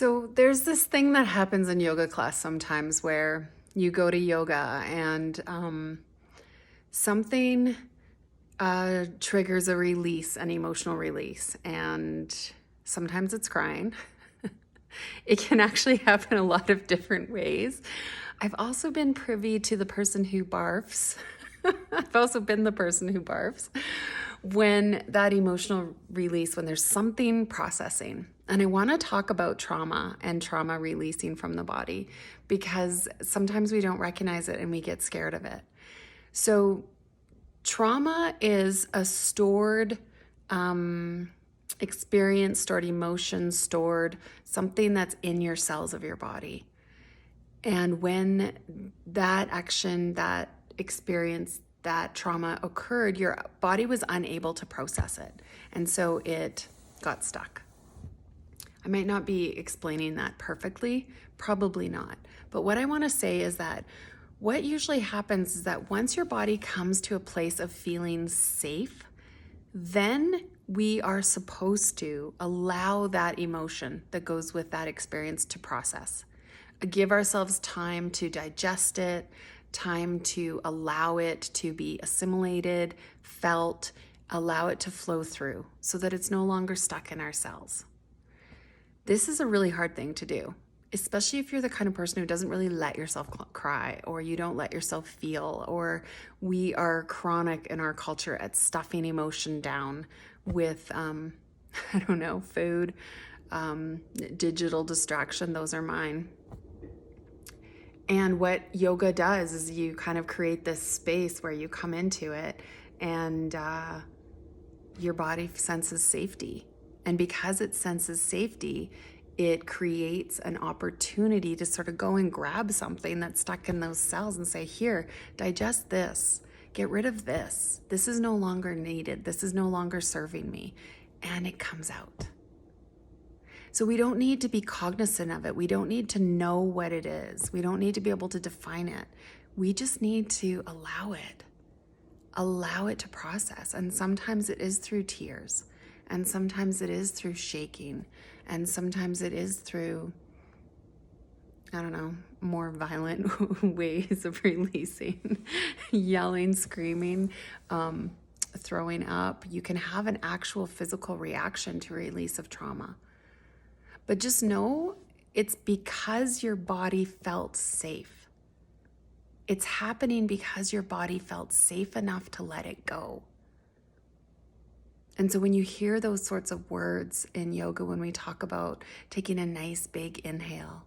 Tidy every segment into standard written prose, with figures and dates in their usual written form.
So there's this thing that happens in yoga class sometimes where you go to yoga and something triggers a release, an emotional release, and sometimes it's crying. It can actually happen a lot of different ways. I've also been privy to the person who barfs. I've also been the person who barfs when that emotional release, when there's something processing. And I want to talk about trauma and trauma releasing from the body because sometimes we don't recognize it and we get scared of it. So, trauma is a stored experience, stored emotion, stored something that's in your cells of your body. And when that action, that experience, that trauma occurred, your body was unable to process it. And so it got stuck. I might not be explaining that perfectly, probably not. But what I want to say is that what usually happens is that once your body comes to a place of feeling safe, then we are supposed to allow that emotion that goes with that experience to process. Give ourselves time to digest it, time to allow it to be assimilated, felt, allow it to flow through so that it's no longer stuck in our cells. This is a really hard thing to do, especially if you're the kind of person who doesn't really let yourself cry, or you don't let yourself feel, or we are chronic in our culture at stuffing emotion down with, food, digital distraction. Those are mine. And what yoga does is you kind of create this space where you come into it and your body senses safety. And because it senses safety, it creates an opportunity to sort of go and grab something that's stuck in those cells and say, here, digest this, get rid of this. This is no longer needed. This is no longer serving me. And it comes out. So we don't need to be cognizant of it. We don't need to know what it is. We don't need to be able to define it. We just need to allow it to process. And sometimes it is through tears, and sometimes it is through shaking, and sometimes it is through, more violent ways of releasing, yelling, screaming, throwing up. You can have an actual physical reaction to release of trauma. But just know it's because your body felt safe. It's happening because your body felt safe enough to let it go. And so when you hear those sorts of words in yoga, when we talk about taking a nice big inhale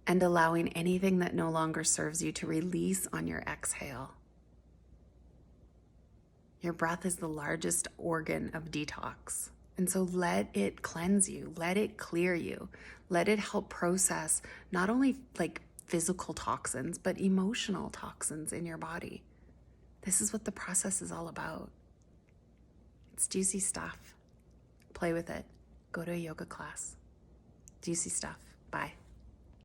and allowing anything that no longer serves you to release on your exhale, your breath is the largest organ of detox. And so let it cleanse you, let it clear you, let it help process not only like physical toxins, but emotional toxins in your body. This is what the process is all about. It's juicy stuff. Play with it. Go to a yoga class. Juicy stuff. Bye.